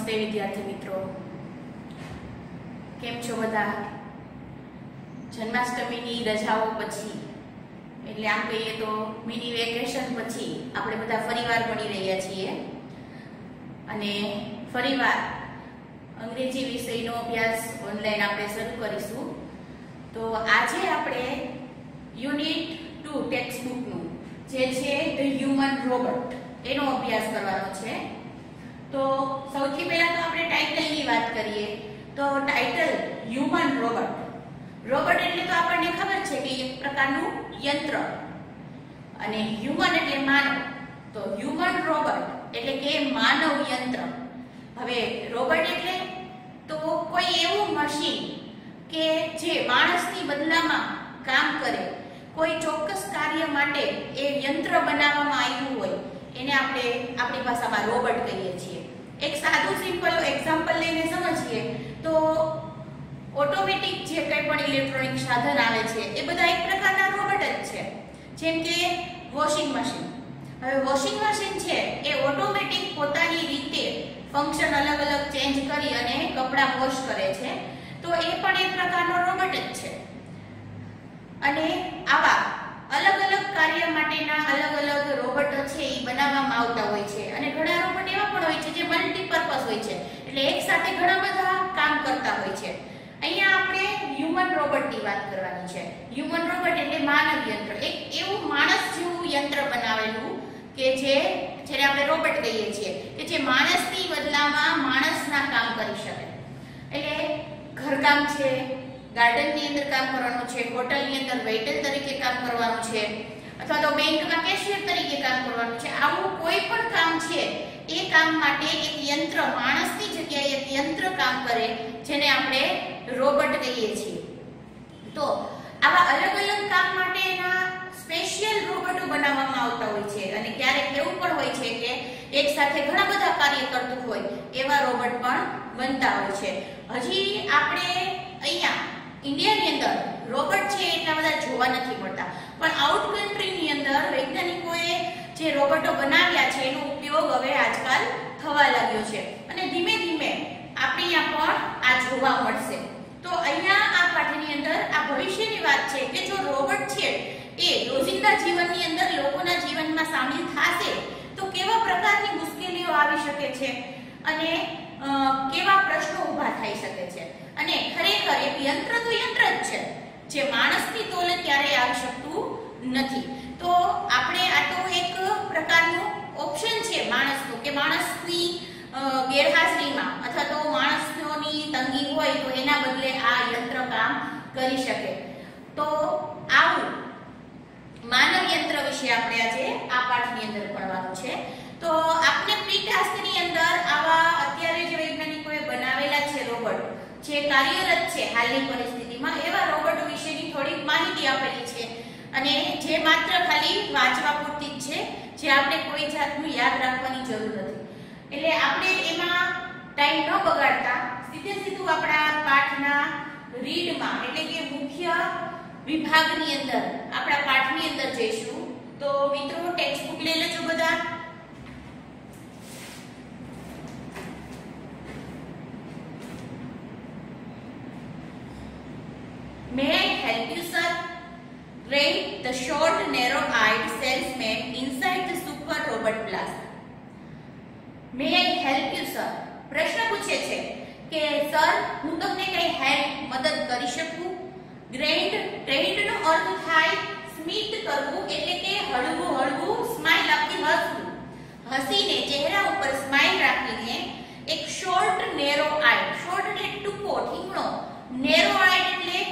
નમસ્તે વિદ્યાર્થી મિત્રો, કેમ છો બધા? જન્માષ્ટમીની રજાઓ પછી એટલે આમ કહીએ તો મિની વેકેશન પછી આપણે બધા ફરીવાર મળી રહ્યા છીએ અને ફરીવાર અંગ્રેજી વિષયનો અભ્યાસ ઓનલાઈન આપણે શરૂ કરીશું. તો આજે આપણે યુનિટ 2 ટેક્સ્ટ બુકનું જે છે ધ હ્યુમન રોબોટ એનો અભ્યાસ કરવાનો છે. તો સૌથી પહેલા તો આપણે ટાઇટલની વાત કરીએ તો ટાઇટલ હ્યુમન રોબોટ. રોબોટ એટલે તો આપણને ખબર છે કે એક પ્રકારનું યંત્ર અને હ્યુમન એટલે માનવ. તો હ્યુમન રોબોટ એટલે કે માનવ યંત્ર. હવે રોબોટ એટલે તો કોઈ એવું મશીન કે જે માણસની બદલામાં કામ કરે, કોઈ ચોક્કસ કાર્ય માટે એ યંત્ર બનાવવામાં આવ્યું હોય એને આપણે આપણી ભાષામાં રોબોટ કહીએ છીએ. એક સાદું સિમ્પલ એક્ઝામ્પલ લઈને સમજીએ તો ઓટોમેટિક જે કંઈ પણ ઇલેક્ટ્રોનિક સાધન આવે છે એ બધા એક પ્રકારના રોબોટ જ છે. જેમ કે વોશિંગ મશીન. હવે વોશિંગ મશીન છે એ ઓટોમેટિક પોતાની રીતે ફંક્શન અલગ અલગ ચેન્જ કરી અને કપડાં વોશ કરે છે. તો એ પણ એક પ્રકારનો રોબોટ જ છે. અને આવા અલગ અલગ કાર્ય માટેના અલગ અલગ રોબોટ છે એ બનાવવામાં આવતા હોય છે. અને ઘણા રોબોટ એવા પણ હોય છે જે મલ્ટીપર્પઝ હોય છે, એટલે એક સાથે ઘણા બધા કામ કરતા હોય છે. અહીંયા આપણે હ્યુમન રોબોટની વાત કરવાની છે. હ્યુમન રોબોટ એટલે માનવ યંત્ર, એક એવું માણસ જેવું યંત્ર બનાવેલું કે જેને આપણે રોબોટ કહીએ છીએ કે જે માણસની બદલામાં માણસના કામ કરી શકે. એટલે ઘરકામ છે, ગાર્ડનની અંદર કામ કરવાનું છે, હોટલની અંદર વેઇટર તરીકે કામ કરવાનું છે, અથવા તો બેંકમાં કેશિયર તરીકે કામ કરવાનું છે. આવું કોઈ પણ કામ છે એ કામ માટે એક યંત્ર, માણસની જગ્યાએ એક યંત્ર કામ કરે જેને આપણે રોબોટ કહીએ છીએ. તો આવા અલગ અલગ કામ માટેના સ્પેશિયલ રોબોટો બનાવવામાં આવતા હોય છે. અને ક્યારેક એવું પણ હોય છે કે એક સાથે ઘણા બધા કાર્ય કરતું હોય એવા રોબોટ પણ બનતા હોય છે. હજી આપણે અહીંયા ઇન્ડિયાની અંદર રોબોટ છે એટલા બધા જોવા નથી મળતા, પણ આઉટ કન્ટ્રીની અંદર વૈજ્ઞાનિકોએ જે રોબોટો બનાવ્યા છે એનો ઉપયોગ હવે આજકાલ થવા લાગ્યો છે અને ધીમે ધીમે આપણે અહીંયા પણ આ જોવા મળશે. તો અહીંયા આ પાઠની અંદર આ ભવિષ્યની વાત છે કે જો રોબોટ છે એ રોજિંદા જીવનની અંદર લોકોના જીવનમાં સામેલ થશે તો કેવા પ્રકારની મુશ્કેલીઓ આવી શકે છે અને કેવા પ્રશ્નો ઊભા થઈ શકે છે. અને ખરેખર એક યંત્ર તો યંત્ર જ છે જે માણસની તોલે ક્યારેય આવી શકતું નથી. તો આપણે આ તો એક પ્રકારનું ઓપ્શન છે માણસનું કે માણસની ગેરહાજરીમાં અથવા તો માણસોની તંગી હોય તો એના બદલે આ યંત્ર કામ કરી શકે. તો આવું માનવ યંત્ર વિશે આપણે આજે આ પાઠની અંદર ભણવાનું છે. તો આપણે પ્રી ટાસ્કની અંદર આવા અત્યારે જે વૈજ્ઞાનિકોએ બનાવેલા છે રોબોટ જે કાર્યરત છે હાલની પરિસ્થિતિમાં એવા રોબોટ વિશેની થોડીક માહિતી આપેલી છે અને જે માત્ર ખાલી વાંચવા પૂરતી જ છે, જે આપણે કોઈ જાતનું યાદ રાખવાની જરૂર નથી. એટલે આપણે એમાં ટાઈમ ન બગાડતા સીધું આપણા પાઠના રીડમાં એટલે કે મુખ્ય વિભાગની અંદર આપણા પાઠની અંદર જઈશું. તો મિત્રો ટેક્સ્ટ બુક લઈ લેજો બધા. May I help you, sir? Grant the short, narrow-eyed salesman inside the super robot plaza. May I help you, sir? પ્રશ્ન પૂછે છે કે સર હું તમને કઈ હેલ્પ મદદ કરી શકું? ગ્રેન્ટ નો અર્થ થાય સ્મિત કરવું એટલે કે હળવું હળવું સ્માઈલ આપી હસવું. હસીને ચહેરા ઉપર સ્માઈલ રાખીને એક શોર્ટ નેરો આઈ, શોર્ટ એટલે ટૂંકો ઠીંગણો, નેરો આઈ એટલે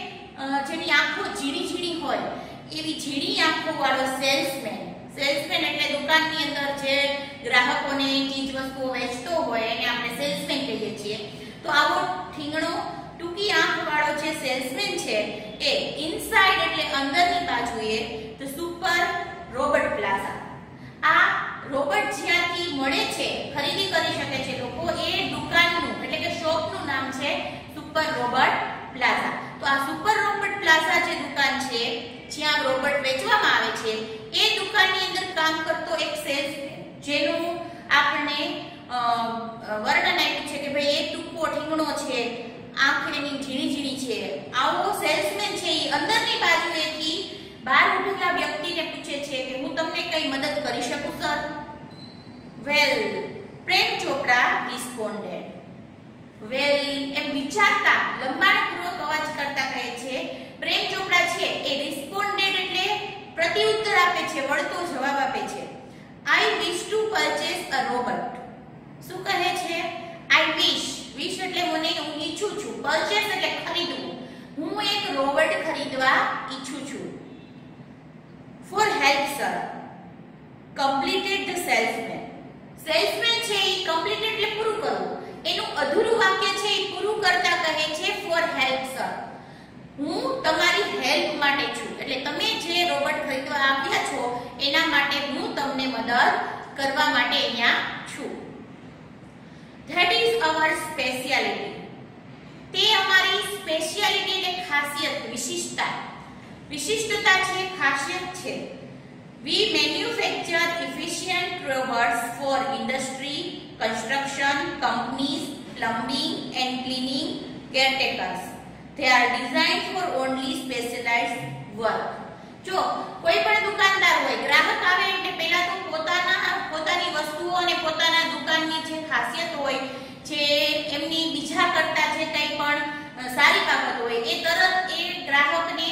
જેની આંખો ઝીણી ઝીણી હોય એવી ઝીણી આંખો વાળો સેલ્સમેન. સેલ્સમેન એટલે દુકાનની અંદર જે ગ્રાહકોને ચીજ વસ્તુઓ વેચતો હોય એને આપણે સેલ્સમેન કહીએ છીએ. તો આવો ઠીંગણો ટૂંકી આંખ વાળો જે સેલ્સમેન છે એ ઇનસાઇડ એટલે અંદરની બાજુએ ધ સુપર રોબોટ પ્લાઝા. આ રોબોટ જ્યાંથી મળે છે, ખરીદી કરી શકે છે લોકો, એ દુકાનનું એટલે કે શોપનું નામ છે સુપર રોબોટ પ્લાઝા. તો આ સુપર રોબોટ પ્લાઝા જે દુકાન છે જ્યાં રોબોટ વેચવામાં આવે છે એ દુકાનની અંદર કામ કરતો એક સેલ્સમેન જેનું આપણે વર્ણન આપ્યું છે કે ટૂંકણો છે, આંખ એની ઝીણી ઝીણી છે. આવો સેલ્સમેન છે એ અંદરની બાજુએથી બહાર ઉભેલા વ્યક્તિને પૂછે છે કે હું તમને કઈ મદદ કરી શકું સર? વેલ, પ્રેમ ચોપડા રિસ્પોન્ડેડ. વેલ એમ વિચારતા લંબાણપૂર્વક અવાજ કરતા કહે છે, પ્રેમ ચોપડા છે એ રિસ્પોન્ડેડ એટલે પ્રત્યુત્તર આપે છે, વળતો જવાબ આપે છે. I wish to purchase a robot. શું કહે છે? I wish એટલે મને હું ઈચ્છું છું, purchase એટલે ખરીદવું. હું એક રોબોટ ખરીદવા ઈચ્છું છું. For help sir. Completed the salesman. Salesman છે એ કમ્પ્લીટ એટલે પૂરું કરવું. એનું અધૂરું વાક્ય છે એ પૂરું કરતા કહે છે for help sir. હું તમારી હેલ્પ માટે છું, એટલે તમે જે રોબોટ ખરીદવા આવ્યા છો એના માટે હું તમને મદદ કરવા માટે અહીંયા છું. That is our speciality. તે અમારી સ્પેશિયાલિટી એટલે ખાસિયત, વિશિષ્ટતા છે, ખાસિયત છે. We manufacture efficient robots for industry, construction, companies, plumbing and cleaning caretakers. They are designed for only specialized work. જો કોઈ પણ દુકાનદાર હોય, ગ્રાહક આવે એટલે પહેલા તો પોતાની વસ્તુઓ અને પોતાના દુકાનની જે ખાસિયત હોય, જે એમની બીજા કરતા જે કંઈ પણ સારી બાબત હોય એ તરત એ ગ્રાહકને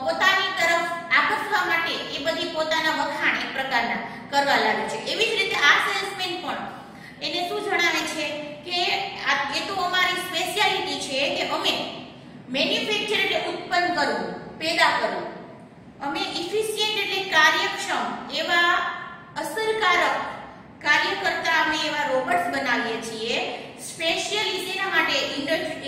પોતાની તરફ આકર્ષવા માટે એ બધી પોતાના વખાણ એક પ્રકારના કરવા લાગે છે. એવી જ રીતે આ સેલ્સમેન પણ એને શું જણાવે છે કે એ તો અમારી સ્પેશિયાલિટી છે કે અમે મેન્યુફેક્ચર એટલે ઉત્પન્ન કરવું, પેદા કરવું. અમે ઇફિશિયન્ટ એટલે કાર્યક્ષમ એવા અસરકારક કાર્ય કરતા અમે એવા રોબોટ્સ બનાવીએ છીએ. સ્પેશિયલી શેના માટે?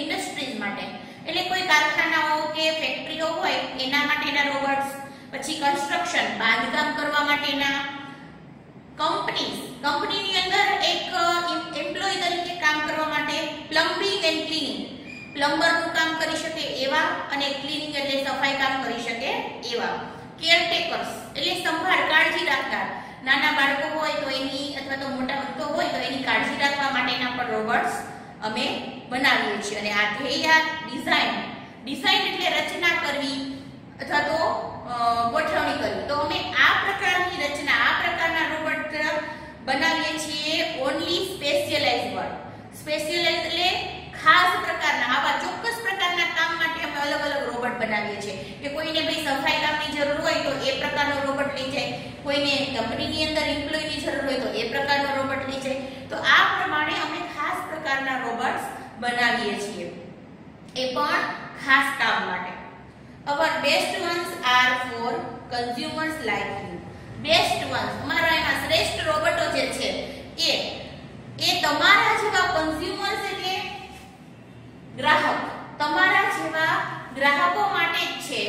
ઇન્ડસ્ટ્રીઝ માટે, એટલે કોઈ કારખાનાઓ કે ફેક્ટરીઓ હોય એના માટેના રોબોટ્સ, પછી કન્સ્ટ્રક્શન બાંધકામ કરવા માટેના, કંપનીની અંદર એક એમ્પ્લોય તરીકે કામ કરવા માટે, પ્લમ્બિંગ એન્ડ ક્લીનિંગ પ્લમ્બરનું કામ કરી શકે એવા, અને ક્લીનિંગ એટલે સફાઈ કામ કરી શકે એવા. કેરટેકર્સ એટલે સંભાળ, કાળજી રાખનાર, નાના બાળકો હોય તો એની અથવા તો મોટા વૃદ્ધો હોય તો એની કાળજી રાખવા માટેના પણ રોબોટ્સ અમે બનાવીએ છીએ. અને આ ધ્યેય ડિઝાઇન એટલે રચના કરવી અથવા તો ગોઠવણી કરવી. તો અમે આ પ્રકારની રચના, આ પ્રકારના રોબોટ બનાવીએ છીએ. Only specialized work. સ્પેશિયલાઇઝ એટલે ખાસ પ્રકારના, આવા ચોક્કસ પ્રકારના કામ માટે અમે અલગ અલગ રોબોટ બનાવીએ છીએ. કે કોઈને ભાઈ સફાઈ કામની જરૂર હોય તો એ પ્રકારનો રોબોટ લઈ જાય, કોઈને કંપનીની અંદર એમ્પ્લોયની જરૂર હોય તો એ પ્રકારનો રોબોટ લઈ જાય. તો આ પ્રમાણે અમે ખાસ પ્રકારના રોબોટ્સ બનાવીએ છીએ, એ પણ ખાસ કામ માટે. Our best ones are for consumers like you. Best ones, અમારા એમાં શ્રેષ્ઠ રોબોટો જે છે એ તમારા જેવા કન્ઝ્યુમર્સ એટલે ગ્રાહક, તમારા જેવા ગ્રાહકો માટે જ છે.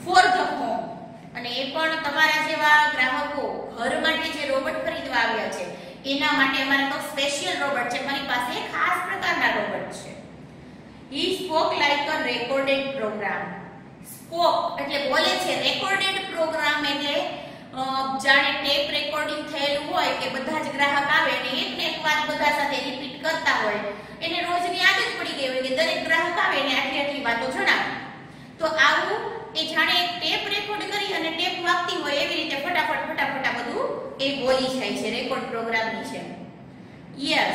ફોર ધ હોમ, અને એ પણ તમારા જેવા ગ્રાહકો ઘર માટે જે રોબોટ ખરીદવા આવ્યા છે એના માટે અમારે તો સ્પેશિયલ રોબોટ છે, મારી પાસે ખાસ પ્રકારના રોબોટ છે. He spoke like a recorded program. Spoke એટલે બોલે છે, રેકોર્ડેડ પ્રોગ્રામ એટલે જાણે ટેપ રેકોર્ડિંગ થયેલું હોય કે બધા જ ગ્રાહક આવે ને એકને એક વાત બધા સાથે રિપીટ કરતા હોય, એને રોજની આદત પડી ગઈ હોય કે દરેક ગ્રાહક આવે ને આટલી વાતો જણાવે. તો આવું એ જાણે એક ટેપ રેકોર્ડ કરી અને ટેપ વાગતી હોય એવી રીતે ફટાફટ બધું એ બોલી જાય છે, રેકોર્ડ પ્રોગ્રામની છે. Yes,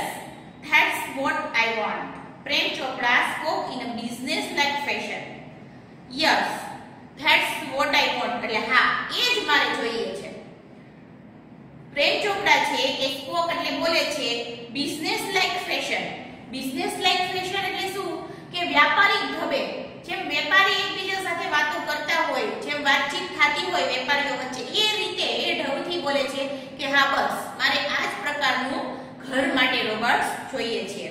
that's what I want. Prem Chopra spoke in a business-like fashion. Yes, that's what I want. એટલે હા, એ જ મારે જોઈએ છે. પ્રેમ ચોપડા છે એ સ્પોક એટલે બોલે છે business-like fashion. business-like fashion એટલે શું કે વ્યાપારિક ઢબે, જેમ વેપારી એકબીજા સાથે વાતો કરતા હોય, જેમ વાતચીત થતી હોય વેપારીઓ વચ્ચે, એ રીતે એ ઢબથી બોલે છે કે હા બસ મારે આ જ પ્રકારનું ઘર માટે રોબોટ્સ જોઈએ છે.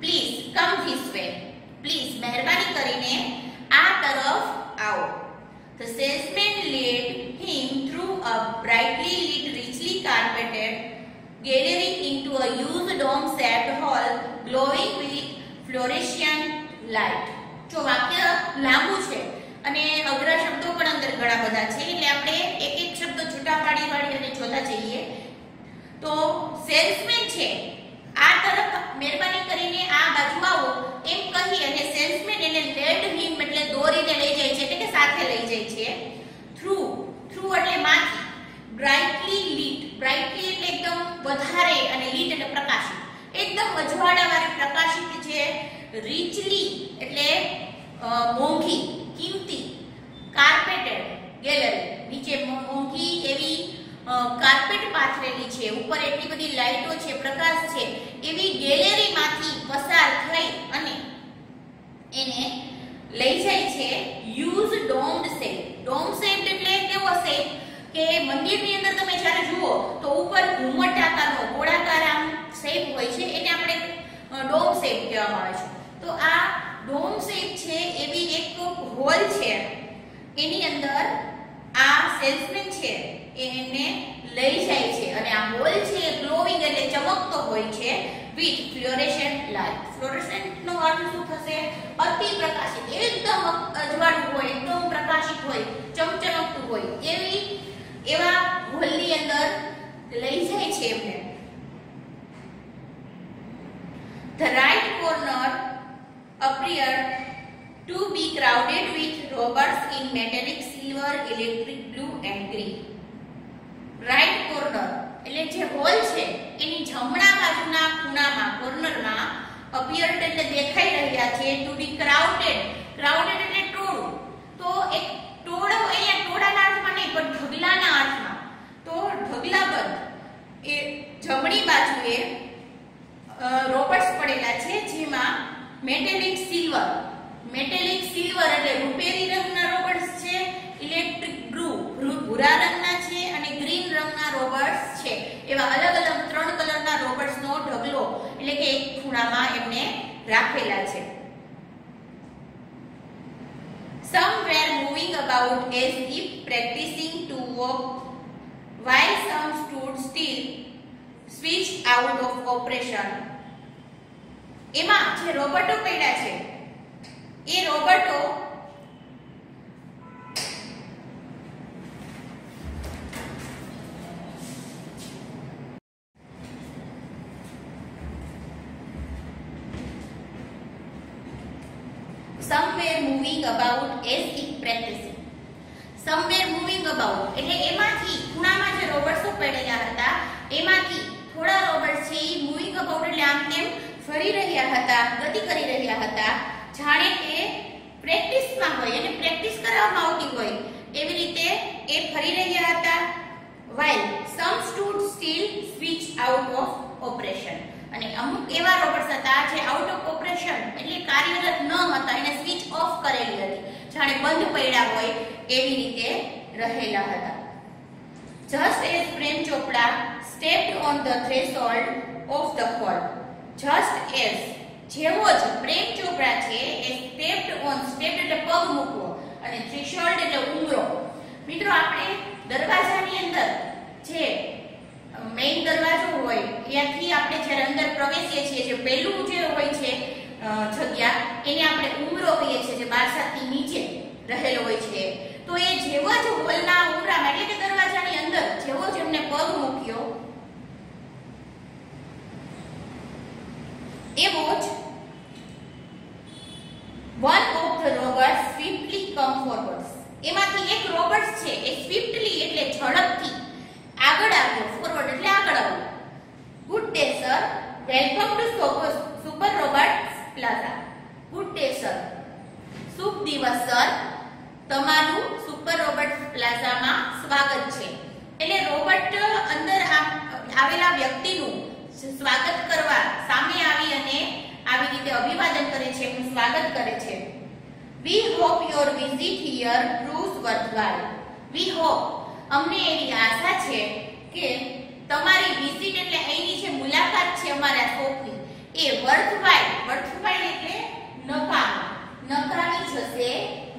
Please come this way. Please મહેરબાની કરીને આ તરફ આવો. The salesman led him through a brightly lit, richly carpeted gallery into a huge dome-shaped hall glowing with fluorescent light. જો વાક્ય લાંબુ છે અને અઘરા શબ્દો પણ અંદર ઘણા બધા છે, એટલે આપણે એક એક શબ્દ છૂટા પાડી અને જોતા જઈએ. તો સેલ્સમેન છે આ તરફ મહેરબાની કરીને આ બાજુ આવો એમ કહી અને સેલ્સમેન એને લેડ હિમ એટલે દોરીને લઈ જાય છે એટલે કે સાથે લઈ જાય છે થ્રુ એટલે માંથી બ્રાઇટલી લીટ બ્રાઇટલી એટલે એકદમ વધારે અને લીટ એટલે પ્રકાશિત એકદમ અજવાળાવાળી પ્રકાશિત છે રીચલી એટલે મોંઘી કિંમતી કાર્પેટેડ ગેલેરી નીચે મોંઘી એવી કાર્પેટ પાથરેલી છે ઉપર એટલી બધી લાઈટો છે પ્રકાશ છે એવી ગેલેરીમાંથી પસાર થઈ અને એને લઈ જાય છે યુઝ ડોમ્ડ શેપ એટલે કેવો શેપ કે મંદિરની અંદર તમે જ્યારે જુઓ તો ઉપર ઘુમટ આકારનો ગોળાકાર આમ શેપ હોય છે એને આપણે ડોમ શેપ કહેવામાં આવે છે તો આ ડોમ શેપ છે એવી એક હોલ છે એની અંદર આ સેલ્સમેન છે એને લઈ જાય છે અને આ હોલ છે ગ્લોવિંગ એટલે ચમકતો હોય છે વિથ ફ્લોરેસન્ટ લાઇટ ફ્લોરેસન્ટ નો અર્થ શું થશે અતિ પ્રકાશિત એકદમ અજવાળું હોય એકદમ પ્રકાશિત હોય ચમચમકતું હોય એવા હોલની અંદર લઈ જાય છે એમને The right corner appeared to be crowded with robots in metallic silver, electric blue and green. Right corner એટલે જે હોલ છે એની જમણા બાજુના ખૂણામાં કોર્નરમાં appeared એટલે દેખાઈ રહ્યા છે to be crowded એટલે ટોળું તો એક ટોળો અહીંયા ટોળાના અર્થમાં નહીં પણ ઢગલાના અર્થમાં તો ઢગલાબંધ એ જમણી બાજુએ રોબોટ્સ પડેલા છે જેમાં મેટેલિક સિલ્વર એટલે રૂપેરી રંગના રોબોટ્સ છે ઇલેક્ટ્રિક બ્લુ ભૂરા રંગના છે અને ગ્રીન રંગના રોબોટ્સ છે એવા અલગ અલગ 3 કલરના રોબોટ્સનો ઢગલો એટલે કે એક ખૂણામાં એમને રાખેલા છે Some were moving about as if practicing to walk while some stood still switched out of operation એમાં જે રોબોટો પડ્યા છે એ Roboto somewhere moving about as if practicing somewhere moving about એટલે એમાંથી ખૂણામાં જે રોબોટ્સો પડેલા હતા એમાંથી થોડા રોબોટ્સ છે એ મૂવિંગ અબાઉટ એટલે આમ તેમ ફરી રહ્યા હતા ગતિ કરી રહ્યા હતા જાણે કે પ્રેક્ટિસમાં હોય અને પ્રેક્ટિસ કરવામાં આવતી હોય એવી રીતે એ ફરી રહ્યા હતા while some stood still switched out of operation અને અમુક એવા રોબોટ્સ હતા જે આઉટ ઓફ ઓપરેશન એટલે કાર્યરત ન હતા એને સ્વિચ ઓફ કરેલી હતી જાણે બંધ પડ્યા હોય એવી રીતે રહેલા હતા just as Prem Chopra stepped on the threshold of the hall just as જેવો જ પ્રેમ ચોપડા છે એ stepped એટલે પગ મૂકવો અને threshold એટલે ઉંબરો મિત્રો આપણે દરવાજાની અંદર જે મેઇન દરવાજો હોય ત્યાંથી આપણે જ્યારે અંદર પ્રવેશીએ છીએ જે પહેલું જે હોય છે જગ્યા એને આપણે ઉંબરો કહીએ છીએ જે બારસાથી નીચે રહેલો હોય છે તો એ જેવો જ હોલના ઉંબરામાં એટલે કે દરવાજાની અંદર જેવો જ એમને પગ મૂક્યો એવો જ one of the robots swiftly come forwards એમાંથી એક રોબોટ છે એ સ્વિફ્ટલી એટલે ઝડપથી આગળ આવ્યો ફોરવર્ડ એટલે આગળ આવ્યો good day sir welcome to super robots plaza good day sir શુભ દિવસ સર તમારું સુપર રોબોટ્સ પ્લાઝામાં સ્વાગત છે એટલે રોબોટ અંદર આવેલા વ્યક્તિનું સ્વાગત કરવા સામે આવી અને આવી રીતે અભિવાદન કરે છે એનું સ્વાગત કરે છે we hope your visit here proves worthwhile we hope અમને એવી આશા છે કે તમારી વિઝિટ એટલે અહીંની જે મુલાકાત છે અમારા શોપની એ વર્થવાઇલ એટલે નકામી જશે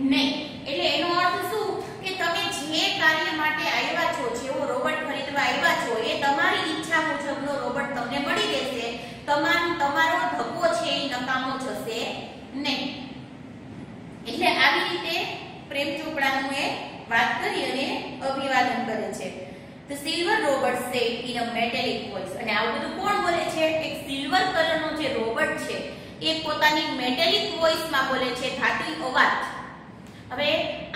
નહીં એટલે એનો અર્થ શું કે તમે જે કાર્ય માટે આવ્યા છો જેવો રોબોટ ખરીદવા આવ્યા છો એ તમારી ઈચ્છા મુજબનો રોબોટ તમને મળી રહેશે તમારો ધક્કો છે એ નકામો જશે નહીં એટલે આવી રીતે પ્રેમ ચોપડાનું એ વાત કરી અને અભિવાદન કરે છે The silver robot said in a metallic voice. અને આવું બધું કોણ બોલે છે? એક સિલ્વર કલરનો જે રોબોટ છે એ પોતાની મેટાલિક વોઇસમાં બોલે છે, ધાતુઈ અવાજ. હવે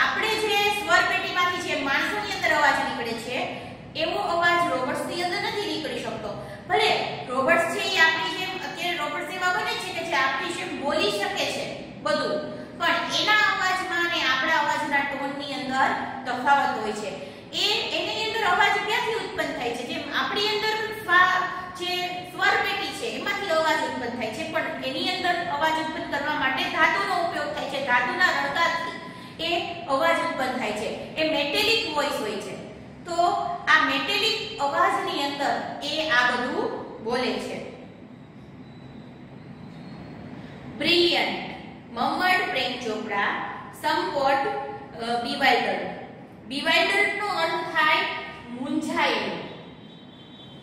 આપણે જે સ્વર પેટીમાંથી જે માણસોની અંદર અવાજ નીકળે છે એવો અવાજ રોબોટ્સની અંદર નથી નીકળી શકતો. ભલે રોબોટ્સ છે એ આપણી જેમ અત્યારે રોબોટ્સ એવા બને છે કે જે આપણી જેમ બોલી શકે છે બધું, પણ એના અવાજમાં અને આપણા અવાજના ટોનની અંદર તફાવત હોય છે. એની અંદર અવાજ ક્યાંથી ઉત્પન્ન થાય છે? જેમ આપણી અંદર જે સ્વર પેટી છે એમાંથી અવાજ ઉત્પન્ન થાય છે, પણ એની અંદર અવાજ ઉત્પન્ન કરવા માટે ધાતુનો ઉપયોગ થાય છે. ધાતુના રણકારથી એ અવાજ ઉત્પન્ન થાય છે. એ મેટાલિક વોઇસ હોય છે. તો આ મેટાલિક અવાજની અંદર એ આ બધું બોલે છે. બ્રિલિયન્ટ મમ્મડ પ્રેમ ચોપડા, somewhat bewildered. bewildered નો અર્થ થાય મૂંઝાયેલો,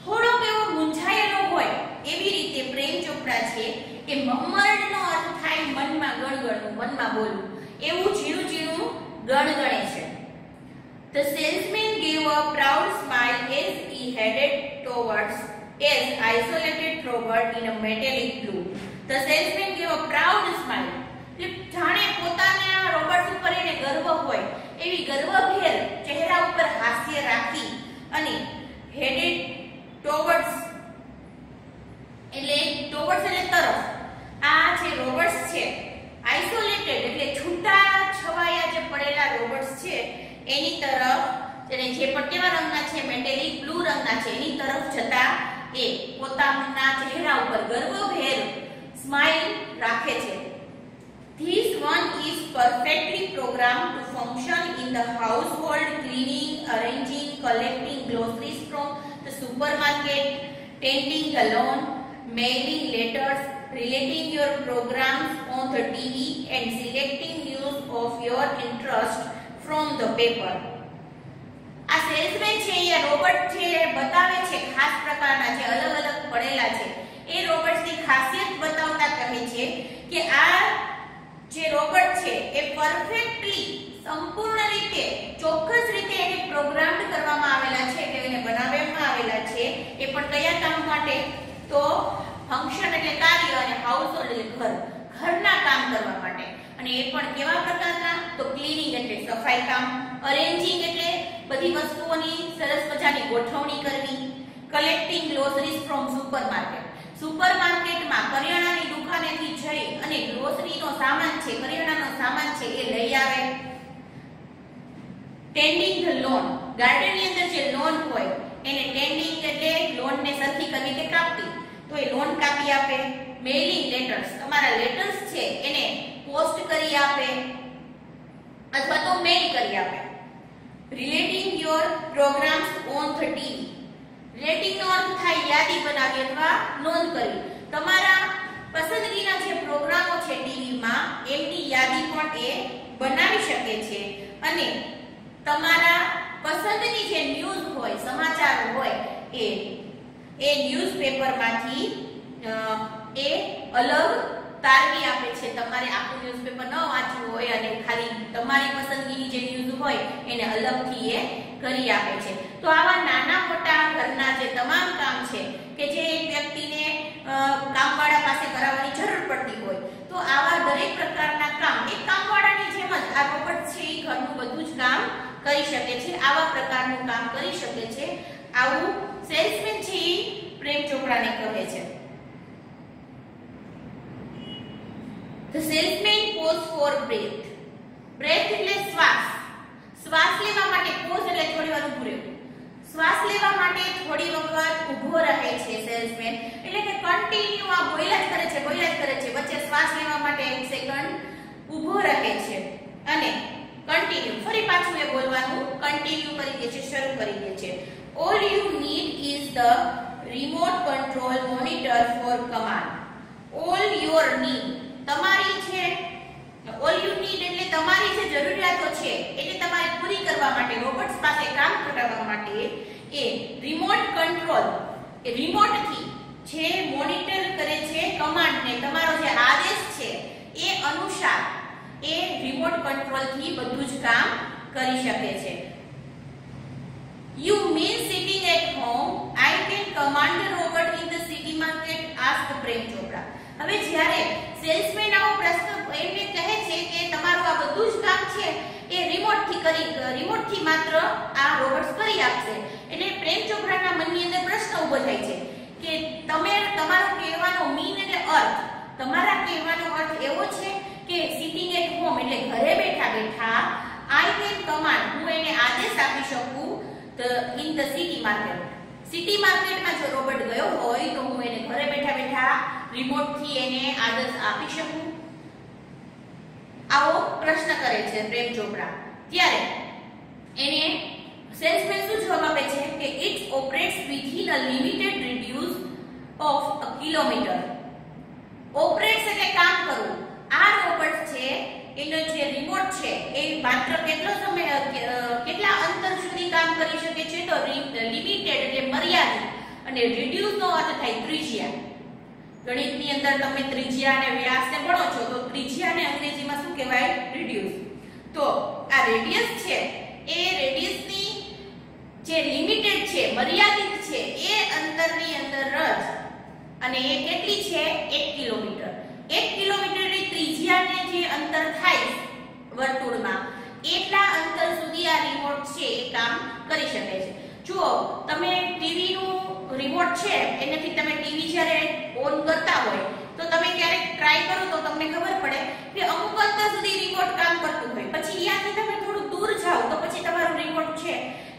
થોડોક એવો મૂંઝાયેલો હોય એવી રીતે પ્રેમ ચોપડા છે એ મમ્મડ નો અર્થ થાય મનમાં ગણગણવું, મનમાં બોલવું, એવું ઝીણું ઝીણું ગણગણે છે. The salesman gave a proud smile as he headed towards his isolated robot in a metallic blue. The salesman gave a proud smile. જાણે પોતાના રોબોટ ઉપર એને ગર્વ હોય એવી ગર્વભેર ચહેરા ઉપર હાસ્ય રાખી અને headed towards એટલે તરફ. આ જે રોબોટ્સ છે આઇસોલેટેડ એટલે છૂટા છવાયા જે પડેલા રોબોટ્સ છે એની તરફ, જેને જે પણ કેવા રંગના છે, મેટાલિક બ્લુ રંગના છે, એની તરફ જતા એ પોતાના ચહેરા ઉપર ગર્વભેર સ્માઇલ રાખે છે. This one is perfectly programmed to function in the household, cleaning, arranging, collecting groceries from the supermarket, tending the lawn, mailing letters, relating your programs on the TV, and selecting news of your interest from the paper. આ salesman છે એ robot છે બતાવે છે ખાસ પ્રકારના જે અલગ અલગ પડેલા છે એ રોબોટ્સની ખાસિયત બતાવતા કહે છે કે આ જે રોબોટ છે એ પરફેક્ટલી સંપૂર્ણ રીતે ચોક્કસ રીતે એને પ્રોગ્રામ્ડ કરવામાં આવેલા છે, એટલે એને બનાવવામાં આવેલા છે. એ પણ કયા કામ માટે? તો ફંક્શન એટલે કાર્ય અને હાઉસહોલ્ડ એટલે ઘરના કામ કરવા માટે. અને એ પણ કેવા પ્રકારના? તો ક્લીનિંગ એટલે સફાઈ કામ, અરેન્જિંગ એટલે બધી વસ્તુઓની સરસ મજાની ગોઠવણી કરવી, કલેક્ટિંગ ગ્રોસરીઝ ફ્રોમ સુપરમાર્કેટ, સુપરમાર્કેટમાં કરિયાણાની દુકાનેથી જઈ અને ગ્રોસરીનો સામાન છે, કરિયાણાનો સામાન છે એ લઈ આવે. ટેન્ડિંગ ધ લોન, ગાર્ડનની અંદર જે લોન હોય એને ટેન્ડિંગ એટલે લોનને સરખી કરવી કે કાપવી, તો એ લોન કાપી આપે. મેઇલિંગ લેટર્સ, તમારા લેટર્સ છે એને પોસ્ટ કરી આપે અથવા તો મેઇલ કરી આપે. Relating your programmes on the TV, relating નો અર્થ થાય યાદી બનાવી અથવા નોંધ કરવી. તમારા પસંદગીના જે પ્રોગ્રામો છે ટીવીમાં એમની યાદી પણ એ બનાવી શકે છે. અને તમારા પસંદની જે ન્યૂઝ હોય, સમાચાર હોય એ ન્યૂઝપેપરમાંથી એ અલગ તારવી આપે છે. તમારે આખું ન્યૂઝપેપર ન વાંચવું હોય અને ખાલી તમારી પસંદગીની જે ન્યૂઝ હોય એને અલગથી એ કરી આપે છે. તો આવા નાના મોટા ઘરના જે તમામ કામ છે કે જે એક વ્યક્તિને કામવાળા પાસે કરાવવાની જરૂર પડતી હોય, તો આવા દરેક પ્રકારના કામ એક કામવાળાની જેમ જ આ રોબોટ છે એ ઘરનું બધું જ કામ કરી શકે છે, આવા પ્રકારનું કામ કરી શકે છે. આવું સેલ્સમેન છે એ પ્રેમ ચોપડાને કહે છે. The salesman paused for breath. Breath એટલે શ્વાસ. શ્વાસ લેવા માટે પોઝ એટલે થોડી વાર ઊભું રહેવું. શ્વાસ લેવા માટે થોડી વખત ઊભો રહે છે સેલ્સમેન, એટલે કે કન્ટિન્યુ આ બોલ્યા જ કરે છે, વચ્ચે શ્વાસ લેવા માટે 1 સેકન્ડ ઊભો રહે છે અને કન્ટિન્યુ ફરી પાછું એ બોલવાનું કન્ટિન્યુ કરી દે છે, શરૂ કરી દે છે. All you need is the remote control monitor for command. All your need, તમારી છે, all you need એટલે તમારી જે જરૂરિયાતો છે એટલે તમારે પૂરી કરવા માટે, રોબોટ્સ પાસે કામ કરાવવા માટે એ રિમોટ કંટ્રોલ, એ રિમોટ થી જે મોનિટર કરે છે કમાન્ડ ને, તમારો જે આદેશ છે એ અનુસાર એ રિમોટ કંટ્રોલ થી બધું જ કામ કરી શકે છે. You mean sitting at home? I can command the robot in the city market, asked પ્રેમ ચોપડા. હવે જ્યારે સેલ્સમેન આવો પ્રશ્ન એમને કહે છે કે તમારું આ બધું જ કામ છે એ રિમોટ થી માત્ર આ રોબોટ્સ કરી આપશે, એટલે પ્રેમ ચોપડાના મનની અંદર પ્રશ્ન ઊભો થાય છે કે તમે તમારો કહેવાનો મીન એટલે અર્થ, તમારા કહેવાનો અર્થ એવો છે કે સિટિંગ એટ હોમ એટલે ઘરે બેઠા બેઠા I can command, હું એને આદેશ આપી શકું in the city market. City માર્કેટમાં જો રોબોટ ગયો હોય તો હું એને ઘરે બેઠા બેઠા રિમોટ થી એને આદેશ આપી શકું, આવો પ્રશ્ન કરે છે પ્રેમ ચોપડા. ત્યારે એને સેલ્સમેન શું જવાબ આપે છે કે it operates within a limited radius of a kilometer. Operates એટલે કામ કરવું. આ રોબોટ છે એનો જે રિમોટ છે એ માત્ર કેટલા અંતર સુધી કામ કરી શકે છે તો લિમિટેડ એટલે મર્યાદિત, અને રિડ્યુસ નો અર્થ થાય ત્રિજ્યા. ગણિતની અંદર તમે ત્રિજ્યા અને વ્યાસને ભણો છો તો ત્રિજ્યાને અંગ્રેજીમાં શું કહેવાય? રિડ્યુસ. તો આ રેડિયસ છે એ રેડિયસની જે લિમિટેડ છે, મર્યાદિત છે, એ અંતરની અંદર જ, અને એ કેટલી છે? 1 કિલોમીટર. 1 કિલોમીટરની ત્રિજ્યાને જે અંતર થાય વર્તુળમાં એટલા અંતર સુધી આ રિમોટ છે એ કામ કરી શકે છે. જુઓ, તમે ટીવી નું રિમોટ છે એનાથી તમે ટીવી જ્યારે ઓન કરતા હોય તો તમે ક્યારેક ટ્રાય કરો તો તમને ખબર પડે કે અમુક અંતર સુધી રિમોટ કામ કરતું હોય, પછી અહીંયાથી તમે થોડું દૂર જાઓ તો પછી તમારું રિમોટ છે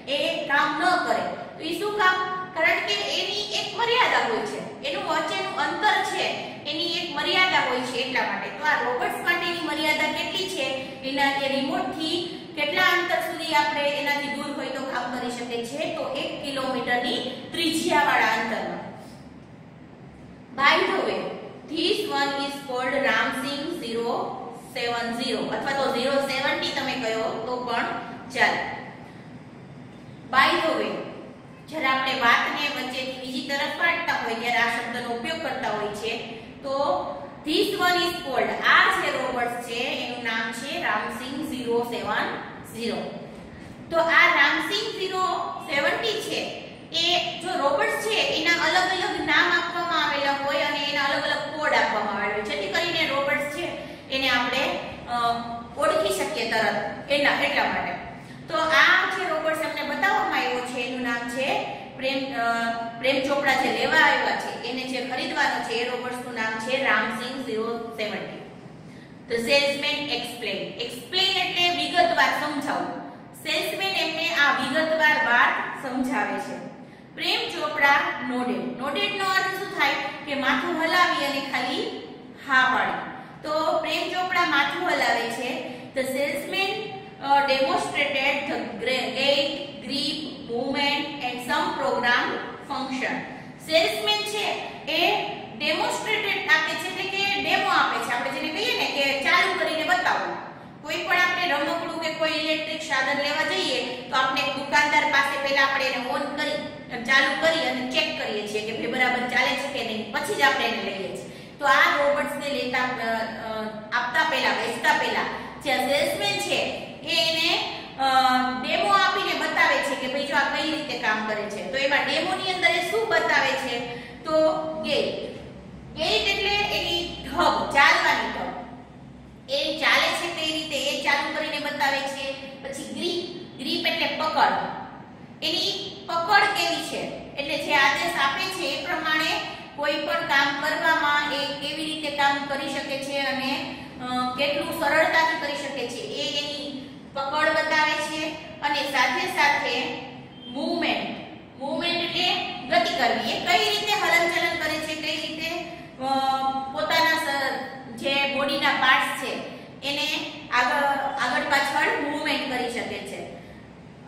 એ કામ ન કરે. તો એ શું કામ? કારણ કે એની એક મર્યાદા હોય છે, એનું વચ્ચેનું અંતર છે એની એક મર્યાદા હોય છે, એટલા માટે. તો આ રોબોટ્સ માટેની મર્યાદા કેટલી છે? એના એ રિમોટ થી કેટલા અંતર સુધી આપણે એનાથી દૂર હોય તો કામ કરી શકે છે? તો 1 કિલોમીટરની ત્રિજ્યાવાળા અંતરમાં. By the way, this one is called Ramsing 070 અથવા તો 070 તમે કહો તો પણ ચાલે. By the way, જ્યારે આપણે વાતને વચ્ચેથી બીજી તરફ કાઢતા હોય ત્યારે આ શબ્દનો ઉપયોગ કરતા હોય છે. તો this one is called, આ જે રોબોટ છે એનું નામ છે રામસિંગ 070. તો આ રામસિંગ 070 છે એ જો રોબોટ છે એના અલગ અલગ નામ આપવામાં આવેલા હોય અને એના અલગ અલગ કોડ આપવામાં આવેલા હોય, જેથી કરીને રોબોટ છે એને આપણે ઓળખી શકીએ તરત, એટલા માટે. તો આ જે રોબોટ તમને બતાવવામાં આવ્યો છે એનું નામ છે પ્રેમ ચોપડા જે લેવા આવ્યા છે એને જે ખરીદવાનો છે એ રોબોટ્સનું નામ છે Ram Singh 070. The salesman explained. Explain એટલે વિગતવાર સમજાવવું. સેલ્સમેન એમને આ વિગતવાર વાત સમજાવે છે. પ્રેમ ચોપડા નોડેડ. નોડેડ નો અર્થ શું થાય કે માથું હલાવી અને ખાલી હા પાડી. તો પ્રેમ ચોપડા માથું હલાવે છે. The salesman demonstrated the gait, grip, movement and some program function. Salesman છે એ ડેમોન્સ્ટ્રેટેડ આપે છે એટલે કે ડેમો આપે છે, આપણે જેને કહીએ ને કે ચાલુ કરીને બતાવવું. કોઈ પણ આપણે રમકડું કે કોઈ ઇલેક્ટ્રિક સાધન લેવા જઈએ તો આપણે દુકાનદાર પાસે પહેલા આપણે એને ઓન કરી ચાલુ કરી અને ચેક કરીએ છીએ કે ભાઈ બરાબર ચાલે છે કે નહીં, પછી જ આપણે એને લઈએ છીએ. તો આ રોબોટ્સને લેતા આપતા પહેલા, વેચતા પહેલા જે સેલ્સમેન છે એને ડેમો આપીને બતાવે છે કે ભાઈ જો આ કઈ રીતે કામ કરે છે. તો એમાં ડેમોની અંદર એ શું બતાવે છે? તો ગેટ. ગેટ એટલે એની ઢબ, ચાલવાની ઢબ, એ ચાલે છે કઈ રીતે એ ચાલુ કરીને બતાવે છે. પછી ગ્રીપ. ગ્રીપ એટલે પકડ, એની પકડ કેવી છે એટલે જે આદેશ આપે છે એ પ્રમાણે કોઈ પણ કામ કરવામાં એ કેવી રીતે કામ કરી શકે છે અને કેટલું સરળતાથી કરી શકે છે એ એની પકડ બતાવે છે. અને સાથે સાથે મૂવમેન્ટ. મૂવમેન્ટ એટલે ગતિ કરવી, એ કઈ રીતે હલનચલન કરે છે, કઈ રીતે પોતાના જે બોડીના પાર્ટ્સ છે એને આગળ પાછળ મૂવમેન્ટ કરી શકે છે.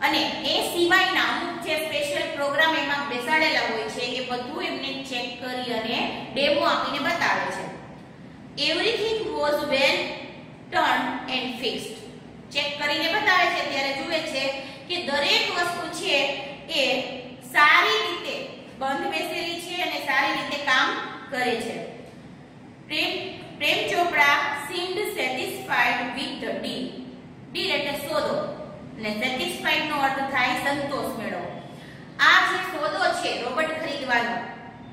અને એ સિવાયના અમુક જે સ્પેશિયલ પ્રોગ્રામ એમાં બેસાડેલા હોય છે એ બધું એમને ચેક કરી અને ડેમો આપીને બતાવે છે. Everything was well turn and fixed. Check કરીને બતાવે છે ત્યારે જુએ છે કે દરેક વસ્તુ છે એ સારી રીતે બંધ બેસેલી છે અને સારી રીતે કામ કરે છે. પ્રેમ ચોપડા seemed satisfied with the deal. deal એટલે સોદો. અને સેટિસ્ફાઈડ નો અર્થ થાય સંતોષ મેળવો. આ જે સોદો છે રોબોટ ખરીદવાનો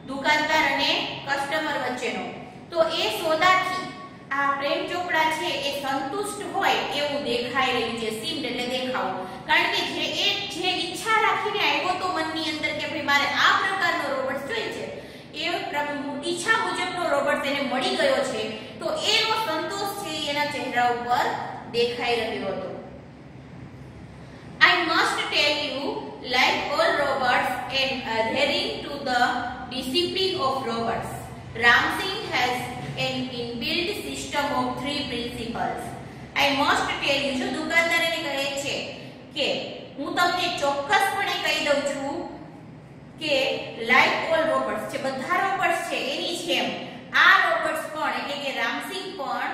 દુકાનદાર અને કસ્ટમર વચ્ચેનો, તો એ સોદાથી આ પ્રેમ ચોપડા છે એ સંતુષ્ટ હોય એવું દેખાઈ રહ્યું છે. સીમ્ડ એટલે દેખાવું. કારણ કે જે ઈચ્છા રાખીને આવ્યો તો મનની અંદર કે ભાઈ મારે આ પ્રકારનો રોબોટ જોઈએ છે, એ ઈચ્છા મુજબનો રોબોટ તેને મળી ગયો છે, તો એનો સંતોષ છે એના ચહેરા ઉપર દેખાઈ રહ્યો હતો. I must tell you, like all robots and adhering to the discipline of robots, Ram Singh has an inbuilt system of 3 principles. I must tell you, જો દુકાનદાર એને કહે છે કે હું તમને ચોક્કસપણે કહી દઉં છું કે like all robots, જે બધા રોબોટ્સ છે એની જેમ આ રોબોટ્સ પણ એટલે કે રામસિંહ પણ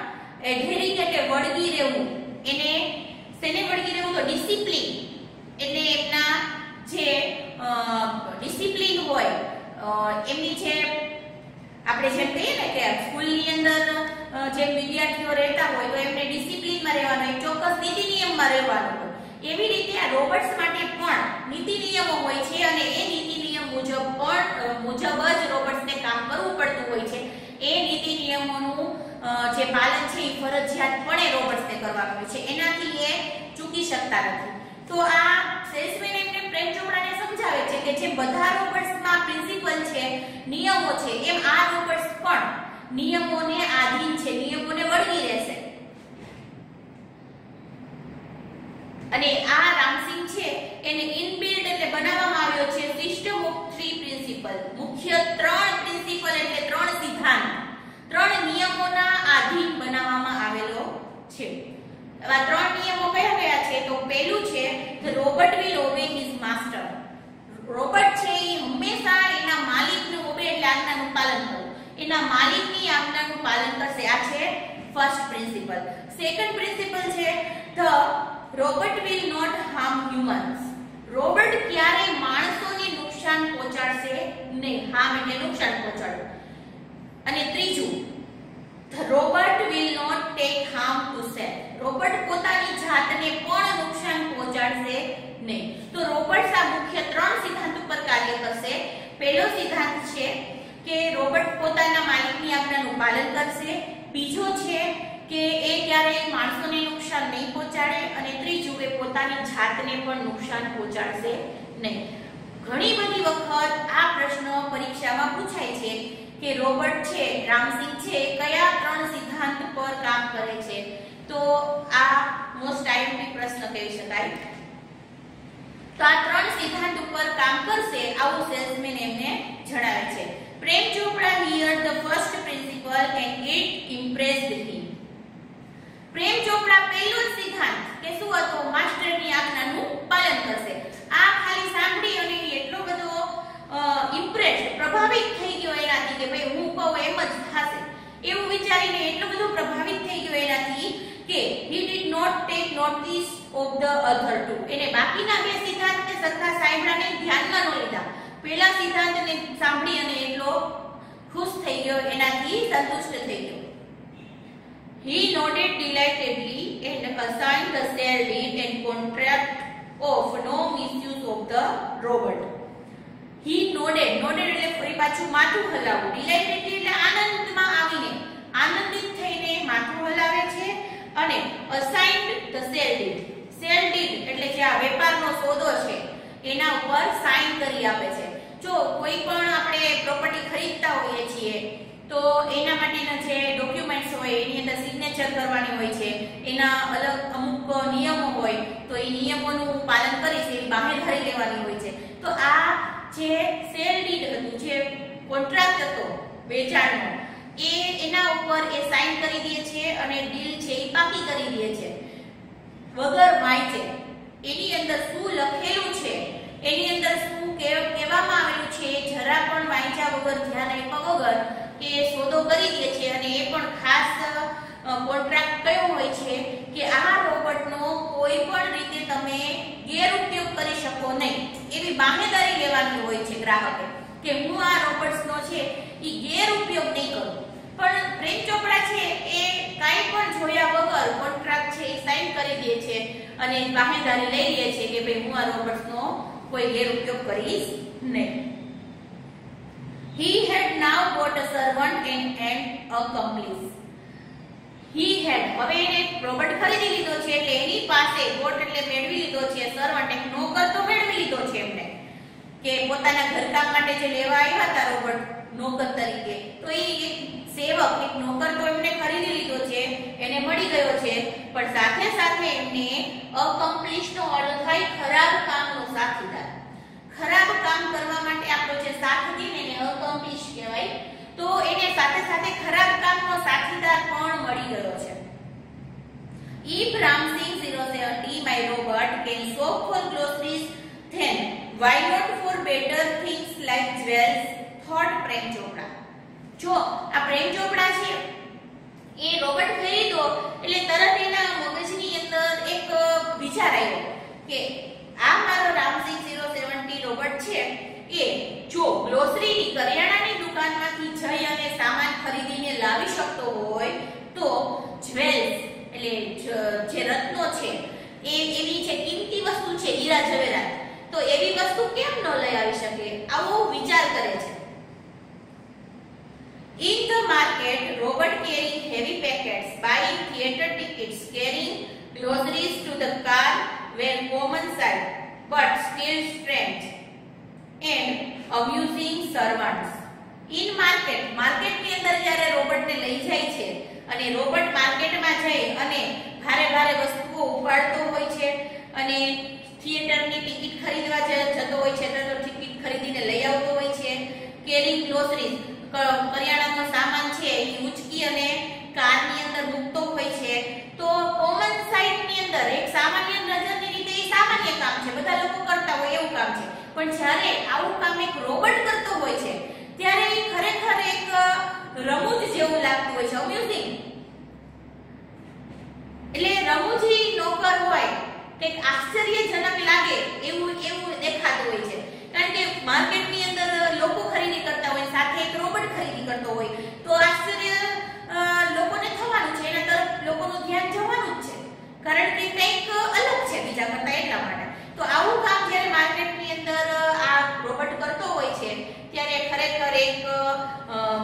adhering એટલે વળગી રહેવું, એને શેને વળગી રહેવું તો ડિસિપ્લિન, એટલે એમના જે ડિસિપ્લિન હોય એમની જે આપણે જેમ કહીએ ને કે સ્કૂલની અંદર જે વિદ્યાર્થીઓ રહેતા હોય તો એમને ડિસિપ્લિનમાં રહેવાનું, એક ચોક્કસ નીતિ નિયમમાં રહેવાનું હોય, એવી રીતે આ રોબોટ્સ માટે પણ નીતિ નિયમો હોય છે અને એ નીતિ નિયમ મુજબ જ રોબોટ્સને કામ કરવું પડતું હોય છે. એ નીતિ નિયમોનું જે પાલન છે એ ફરજિયાતપણે રોબોટ્સને કરવાનું હોય છે, એનાથી એ ચૂકી શકતા નથી. તો આ સેલ્સમેન એમને પ્રેમ ચોપડાને સમજાવે છે કે જે બધા રોબોટ્સમાં પ્રિન્સિપલ છે, નિયમો છે, એમ આ રોબોટ્સ પણ નિયમોને આધીન છે, નિયમોને વળગી રહેશે. અને આ રામસિંહ છે એને ઇનબિલ્ટ એટલે બનાવવામાં આવ્યો છે સિસ્ટમ ઓફ 3 પ્રિન્સિપલ, મુખ્ય 3 પ્રિન્સિપલ એટલે 3 સિદ્ધાંત, 3 નિયમોના આધીન બનાવવામાં આવેલો છે. આ 3 નિયમો કયા કયા છે તો પહેલું છે the robot will obey his master. Robot છે એ હંમેશા એના માલિકનું ઓબે એટલે આજ્ઞાનું પાલન કરવું, એના માલિકની આજ્ઞાનું પાલન કરશે. આ છે ફર્સ્ટ પ્રિન્સિપલ. સેકન્ડ પ્રિન્સિપલ છે the robot will not harm humans. Robot ક્યારેય માણસોને નુકસાન પહોંચાડશે નહીં. હાર્મ એટલે નુકસાન પહોંચાડવું. અને ત્રીજું the robot will not take harm to self. Robot પોતાની જાતને પણ નુકસાન પહોંચાડશે નહીં. તો રોબોટ્સ આ મુખ્ય 3 સિદ્ધાંત ઉપર કાર્ય કરશે. પહેલો સિદ્ધાંત છે કે રોબોટ પોતાના માલિકની આજ્ઞાનું પાલન કરશે, બીજો છે કે એ ક્યારેય માણસોને નુકસાન નહીં પહોંચાડે, અને ત્રીજું એ પોતાની જાતને પણ નુકસાન પહોંચાડશે નહીં. ઘણી બધી વખત આ પ્રશ્ન પરીક્ષામાં પૂછાય છે કે રોબોટ છે રામસિંહ છે કયા 3 સિદ્ધાંત પર કામ કરે છે. તો આ મોસ્ટ આઈએમપી પ્રશ્ન કહી શકાય. તો આ 3 સિદ્ધાંત ઉપર કામ કરશે આવું સેલ્સમેન એમને જણાવે છે. Prem Chopra hear the first principle and it impressed him. Prem Chopra પહેલો સિદ્ધાંત કે શું હતો, માસ્ટરની આજ્ઞાનું પાલન કરશે. આ ખાલી સાંભળી અને એટલો બધો ઇમ્પ્રેસ પ્રભાવિત થઈ ગયો એનાથી કે ભાઈ હું કહું એમ જ થશે એવું વિચારીને એટલો બધો પ્રભાવિત થઈ ગયો એનાથી કે he did not take notice of the other two. એને બાકીના 2 સિદ્ધાંતને સરખા સાંભળાને ધ્યાનમાં ન લીધા. પહેલા સિદ્ધાંતને સાંભળી અને એટલો ખુશ થઈ ગયો, એનાથી સંતુષ્ટ થઈ ગયો. He nodded delightedly and assigned the sale deed and contract of no misuse of the robot. He nodded એટલે ફરી પાછું માથું હલાવવું, delightedly એટલે આનંદમાં આવીને, આનંદિત થઈને માથું હલાવે છે, અને assigned the sale deed. Sale deed એટલે જે આ વેપારનો સોદો છે એના ઉપર સાઇન કરી આપે છે. જો કોઈ પણ આપણે પ્રોપર્ટી ખરીદતા હોઈએ છીએ તો એના માટેના જે ડોક્યુમેન્ટ્સ હોય એની અંદર સિગ્નેચર કરવાની હોય છે, એના અલગ અમુક નિયમો હોય, તો એ નિયમોનું પાલન કરીશ એવી બાહેધરી લેવાની હોય છે. તો આ જે સેલ ડીડ હતું, જે કોન્ટ્રાક્ટ હતો વેચાણનો, એના ઉપર એ સાઇન કરી દે છે અને ડીલ છે એ પાકી કરી દે છે વગર વાંચે. એની અંદર શું લખેલું છે, એની અંદર શું કહેવામાં આવેલું છે જરા પણ વાંચ્યા વગર, ધ્યાન આપ્યા વગર એ સોદો કરી દે છે. અને એ પણ ખાસ કોન્ટ્રાક્ટ કયો હોય છે કે આ રોબોટનો કોઈ પણ રીતે તમે ગેરઉપયોગ કરી શકો નહીં એવી બાહેધરી લેવાની હોય છે ગ્રાહકે, કે હું આ રોબોટ્સનો છે એ ગેરઉપયોગ નહીં કરું. પણ પ્રેમ ચોપડા છે એ કાઈ પણ જોયા વગર કોન્ટ્રાક્ટ છે એ સાઈન કરી દે છે અને બાહેંધરી લઈ લે છે કે ભાઈ હું આ રોબોટ્સનો કોઈ ગેરઉપયોગ કરીશ નહીં. He had now got a servant and an accomplice. He had, હવે એને રોબોટ ખરીદી લીધો છે એટલે એની પાસે ગોટ એટલે મેળવી લીધો છે, સર્વન્ટ એક નોકર તો મેળવી લીધો છે એમને, કે પોતાના ઘરકામ માટે જે લેવા આવ્યા હતા રોબોટ નોકર તરીકે, તો એ એક સેવક એક નોકર તો એમને ખરીદી લીધો છે, એને મળી ગયો છે. પણ સાથે સાથે એમને અકમ્પ્લીશ નો અર્થ થાય ખરાબ કામનો સાથીદાર. ખરાબ કામ કરવા માટે આપણો જે સાથ દે ને એને અકમ્પ્લીશ કહેવાય. તો એને સાથે સાથે ખરાબ કામનો સાથીદાર પણ મળી ગયો છે. If Ramsing 070 my robot can shop for groceries, then why not for better things like jewels, thought પ્રેમ ચોપડા. જો આ પ્રેમ ચોપડા છે એ રોબોટ ખરીદો એટલે તરત એના મગજની અંદર એક વિચાર આવ્યો કે આ મારો રામસિંગ 070 રોબોટ છે એ જો ગ્રોસરીની કરિયાણાની દુકાનમાંથી જઈ અને સામાન ખરીદીને લાવી શકતો હોય તો જ્વેલ્સ એટલે જે રત્નો છે એ એવી જે કિંમતી વસ્તુ છે હીરા જવેરાત, તો એવી વસ્તુ કેમ ન લઈ આવી શકે, આવો વિચાર કરે છે. In the market, robot carrying heavy packets, buying theater tickets, carrying groceries to the car were common sight, but still strange and amusing servants. In market, market ની અંદર જ્યારે રોબોટ ને લઈ જાય છે અને રોબોટ માર્કેટમાં જઈ અને ભારે ભારે વસ્તુઓ ઉપાડતો હોય છે અને થિયેટરની ટિકિટ ખરીદવા જતો હોય છે તો ટિકિટ ખરીદીને લઈ આવતો હોય છે. કેરિંગ ગ્રોસરીઝ કરિયાણાનો સામાન છે એ ઉચકી અને કારની અંદર મૂકતો હોય છે. તો કોમન સાઇટ ની અંદર એક સામાન્ય નજરની રીતે એ સામાન્ય કામ છે, બધા લોકો કરતા હોય એવું કામ છે. પણ જ્યારે આવું કામ એક રોબોટ કરતો હોય છે ત્યારે એ ખરેખર એક રમૂજ જેવું લાગતું હોય છે, અમ્યુઝિંગ. એટલે રમૂજી નોકર હોય કંઈક આશ્ચર્યજનક લાગે એવું દેખાતું હોય છે. કારણ કે માર્કેટની અંદર લોકો ખરીદી કરતા હોય સાથે એક રોબોટ ખરીદી કરતો હોય તો આશ્ચર્ય લોકોને થવાનું છે, એના તરફ લોકોનું ધ્યાન જવાનું જ છે, કારણ કે કંઈક અલગ છે બીજા કરતા એટલા માટે. તો આવું કામ જ્યારે માર્કેટની અંદર આ રોબોટ કરતો હોય છે ત્યારે ખરેખર એક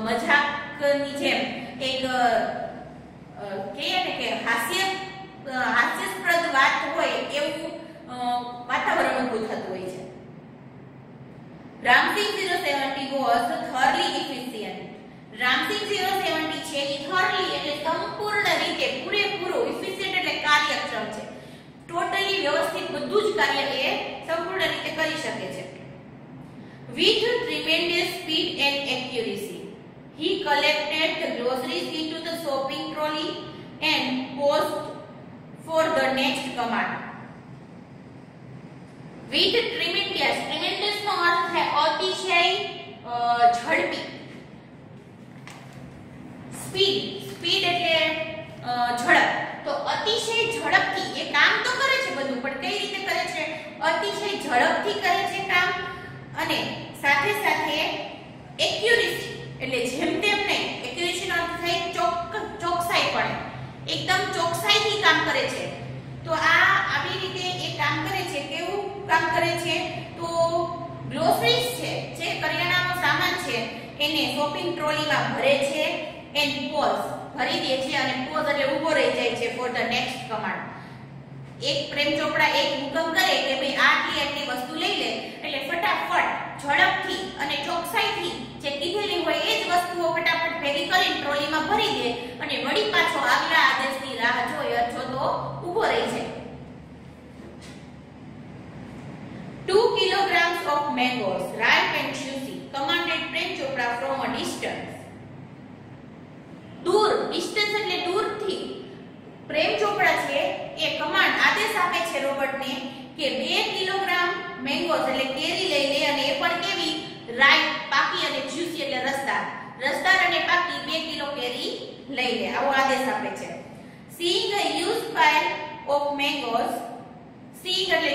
મજાકની જેમ એક કહીએ ને કે હાસ્યાસ્પદ વાત હોય એવું વાતાવરણ ઊભું થતું હોય છે. Ramsing 070 was thoroughly efficient. Ramsing 070 છે એ thoroughly એટલે સંપૂર્ણ રીતે પૂરેપૂરું, efficient એટલે કાર્યક્ષમ છે, ટોટલી વ્યવસ્થિત બધું જ કાર્ય એ સંપૂર્ણ રીતે કરી શકે છે. With tremendous speed and accuracy, he collected the groceries into the shopping trolley and paused for the next command. With tremendous, tremendous નો અર્થ છે અતિશય ઝડપી. સ્પીડ, સ્પીડ એટલે ઝડપ. તો અતિશય ઝડપથી એ કામ તો કરે છે બધું, પણ કઈ રીતે કરે છે? અતિશય ઝડપથી કરે છે કામ અને સાથે સાથે એક્યુરેસી એટલે જેમ તેમ નહીં. એક્યુરેસી નો અર્થ થાય ચોકસાઈ, પણ એકદમ ચોકસાઈથી કામ કરે છે. તો આ આવી રીતે એ કામ કરે છે. કેવું કામ કરે છે? તો ગ્રોસરીઝ છે જે કરિયાણાનો સામાન છે એને શોપિંગ ટ્રોલીમાં ભરે છે એન્ડ પોઝ ભરી દે છે અને પોઝ એટલે ઊભો રહી જાય છે ફોર ધ નેક્સ્ટ કમાન્ડ. એક પ્રેમ ચોપડા એક હુકમ કરે કે ભાઈ આટલી વસ્તુ લઈ લે એટલે ફટાફટ ઝડપથી અને ચોકસાઈથી જે કીધેલી હોય એ જ વસ્તુઓ ફટાફટ ભેગી કરીને ટ્રોલીમાં ભરી દે અને વળી પાછો આગલા આદેશની રાહ જોઈ અથવા તો ઊભો રહી જાય. 2 kilograms of mangoes, ripe and juicy, commanded Prem Chopra from a distance. દૂર, ડિસ્ટન્સ એટલે દૂરથી પ્રેમ ચોપડા છે એ કમાન્ડ આદેશ આપે છે રોબોટને કે 2 કિલોગ્રામ મેંગોઝ એટલે કેરી લઈ લે અને એ પણ કેવી રાઈપ પાકી અને જ્યુસી એટલે રસદાર અને પાકી 2 કિલો કેરી લઈ લે, આવો આદેશ આપે છે. Seeing a huge pile of mangoes, seeing એટલે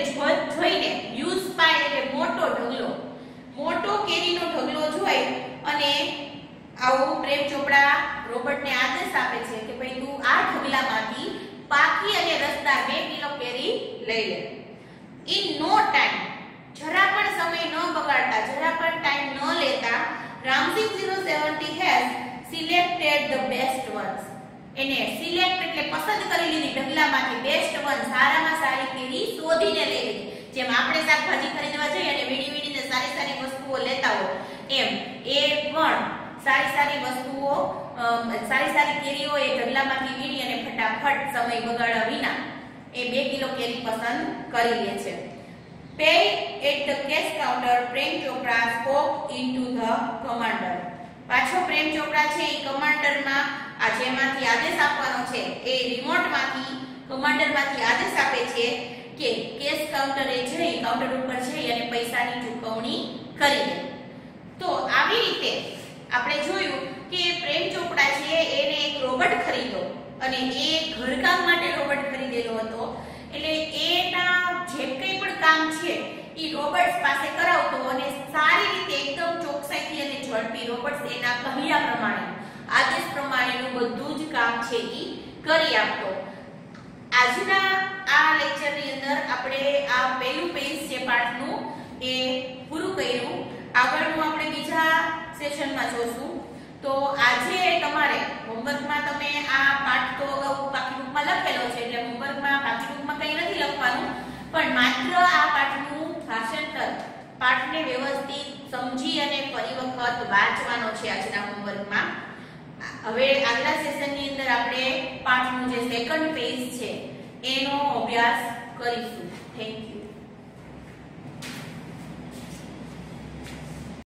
જોઈને, huge pile એટલે મોટો ઢગલો, મોટો કેરીનો ઢગલો જોઈ અને આવું પ્રેમ ચોપડા રોબર્ટને આદેશ આપે છે કે ભાઈ તું આ ઢગલામાંથી પાકી અને રસદાર 2 કિલો કેરી લઈ લે. ઇન નો ટાઈમ, જરા પણ સમય ન બગાડતા, જરા પણ ટાઈમ ન લેતા, Ramsingh 070 has selected the best ones. એને સિલેક્ટ એટલે પસંદ કરી લીધી ઢગલામાંથી બેસ્ટ વન, સારામાં સારી કેરી શોધીને લઈ લીધી. જેમ આપણે શાકભાજી ખરીદવા જઈએ અને વીણીને સારી સારી વસ્તુઓ લેતા હોય એમ એ પણ સારી વસ્તુઓ, સારી કેરીઓ એ ઢગલામાંથી વીણી અને ફટાફટ સમય બગાડ્યા વિના એ 2 કિલો કેરી પસંદ કરી લે છે. Pay at the cash counter, Prem Chopra spoke into the commander. પાછો પ્રેમ ચોપડા છે એ કમાન્ડરમાં આ જેમાંથી આદેશ આપવાનો છે એ રિમોટમાંથી કમાન્ડરમાંથી આદેશ આપે છે કે કેશ કાઉન્ટરે જઈ કાઉન્ટર ઉપર જઈ અને પૈસાની ચૂકવણી કરી દે. તો આવી રીતે આપણે જોયું કે પ્રેમ ચોપડા છે એને એક રોબોટ ખરીદ્યો અને એ ઘરકામ માટે રોબોટ ખરીદેલો હતો. એટલે એના જે કંઈ પણ કામ છે એ રોબોટ્સ પાસે કરાવતો અને સારી રીતે એકદમ ચોકસાઈથી અને ઝડપી રોબોટ્સ એના કહ્યા પ્રમાણે આદેશ પ્રમાણેનું બધું જ કામ છે એ કરી આપતો. આજના આ લેક્ચરની અંદર આપણે આ પહેલું પેજ છે પાઠનું એ પૂરું કર્યું. આગળનું આપણે બીજા સેશનમાં જોશું. તો આજે તમારે હોમવર્કમાં તમે આ પાઠ તો અગાઉ પાઠ્યપુસ્તકમાં લખેલો છે એટલે હોમવર્કમાં પાઠ્યપુસ્તકમાં કંઈ નથી લખવાનું, પણ માત્ર આ પાઠનું ભાષાંતર, પાઠને વ્યવસ્થિત સમજી અને ફરી વખત વાંચવાનો છે આજના હોમવર્કમાં. હવે આગલા સેશનની અંદર આપણે પાઠનું જે સેકન્ડ પેજ છે એનો અભ્યાસ કરીશું. Thank you.